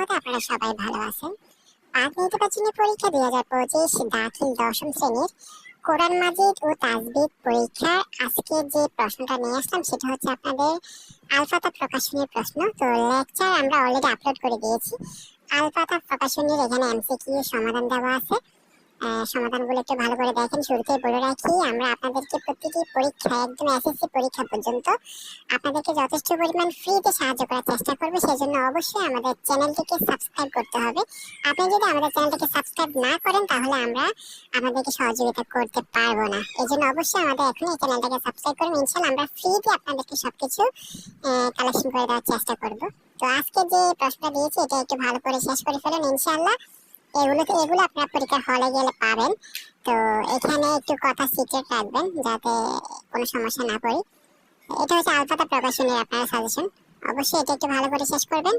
রহমতে আপনারা সবাই ভালো আছেন। পাক নির্বাচনী পরীক্ষা 2025 দাখিল দশম শ্রেণীর কোরআন মাজিদ ও তাজবিদ পরীক্ষার আজকে যে প্রশ্নটা নিয়ে আসলাম সেটা হচ্ছে আপনাদের আলফাতা প্রকাশনীর প্রশ্ন। তো লেকচার আমরা অলরেডি আপলোড করে দিয়েছি। আলফাতা প্রকাশনীর এখানে এমসিকিউ সমাধান দেওয়া আছে। সমাধানগুলো একটু ভালো করে দেখেন। শুরুতেই বলে রাখি, আমরা আপনাদেরকে প্রতিটি পরীক্ষা একদম এসএসসি পরীক্ষা পর্যন্ত আপনাদেরকে যথেষ্ট পরিমাণ ফ্রিতে সাহায্য করার চেষ্টা করবো। সেজন্য অবশ্যই আমাদের চ্যানেলটিকে সাবস্ক্রাইব করতে হবে। আপনি যদি আমাদের চ্যানেলটিকে সাবস্ক্রাইব না করেন তাহলে আমরা আপনাদেরকে সহযোগিতা করতে পারবো না। এই জন্য অবশ্যই আমাদের এখন এই চ্যানেলটাকে সাবস্ক্রাইব করুন। ইনশাআল্লাহ আমরা ফ্রিতে আপনাদেরকে সবকিছু কালেকশন করে দেওয়ার চেষ্টা করব। তো আজকে যে প্রশ্নটা দিয়েছি এটা একটু ভালো করে শেষ করে ফেলুন ইনশাআল্লাহ। এগুলো আপনার পরীক্ষার হলে গেলে পাবেন। তো এখানে একটু কথা সিক্রেট রাখবেন যাতে কোনো সমস্যা না পড়ে। এটা হচ্ছে আলফাতা প্রকাশনের আপনার সাজেশন। অবশ্যই এটা একটু ভালো করে শেষ করবেন।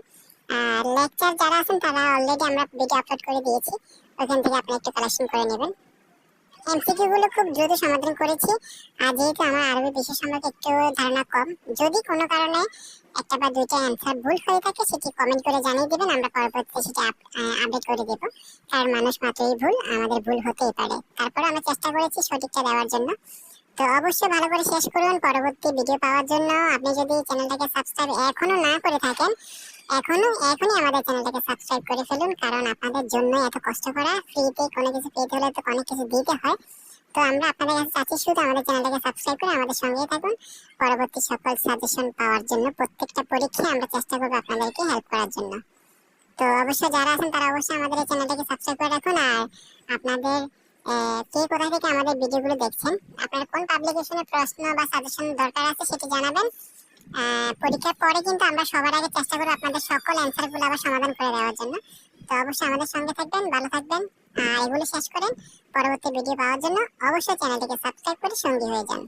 আর লেকচার যারা আছেন তারা অলরেডি আমরা ভিডিও আপলোড করে দিয়েছি, ওখান থেকে আপনি একটু কালেকশন করে নেবেন। এমসিকিউ গুলো খুব দ্রুত সমাধান করেছি। আর যেহেতু আমার আরবি বিষয় সম্পর্কে একটু ধারণা কম, যদি কোনো কারণে একটা বা দুইটা অ্যান্সার ভুল হয়ে থাকে সেটি কমেন্ট করে জানিয়ে দিবেন, আমরা পরবর্তীতে সেটা আপডেট করে দেব। কারণ মানুষ মাত্রই ভুল, আমাদের ভুল হতেই পারে। তারপরে আমরা চেষ্টা করেছি সঠিকটা দেওয়ার জন্য। তো অবশ্যই ভালো করে শেষ করুন পরবর্তী ভিডিও পাওয়ার জন্য। আপনি যদি চ্যানেলটাকে সাবস্ক্রাইব এখনো না করে থাকেন, এখনই আমাদের চ্যানেলটাকে সাবস্ক্রাইব করে ফেলুন। কারণ আপনাদের জন্য এত কষ্ট করা, ফ্রিতে কোনো কিছু পেতে হলে তো অনেক কিছু দিতে হয়। তো আমরা আপনাদের কাছে চাচ্ছি শুধু আমাদের চ্যানেলটাকে সাবস্ক্রাইব করে আমাদের সঙ্গেই থাকুন। পরবর্তী সকল সাজেশন পাওয়ার জন্য প্রত্যেকটা পরীক্ষায় আমরা চেষ্টা করবো আপনাদেরকে হেল্প করার জন্য। তো অবশ্যই যারা আছেন তারা অবশ্যই আমাদের এই চ্যানেলটাকে সাবস্ক্রাইব করে রাখুন। আর আপনাদের কে কোথা থেকে আমাদের ভিডিওগুলো দেখছেন, আপনার কোন পাবলিকেশনের প্রশ্ন বা সাজেশন দরকার আছে সেটি জানাবেন। পরীক্ষার পরে কিন্তু আমরা সবার আগে চেষ্টা করব আপনাদের সকল অ্যান্সারগুলো আবার সমাধান করে দেওয়ার জন্য। তো অবশ্যই আমাদের সঙ্গে থাকবেন, ভালো থাকবেন। এগুলো শেষ করেন। পরবর্তী ভিডিও পাওয়ার জন্য অবশ্যই চ্যানেলটিকে সাবস্ক্রাইব করে সঙ্গী হয়ে যান।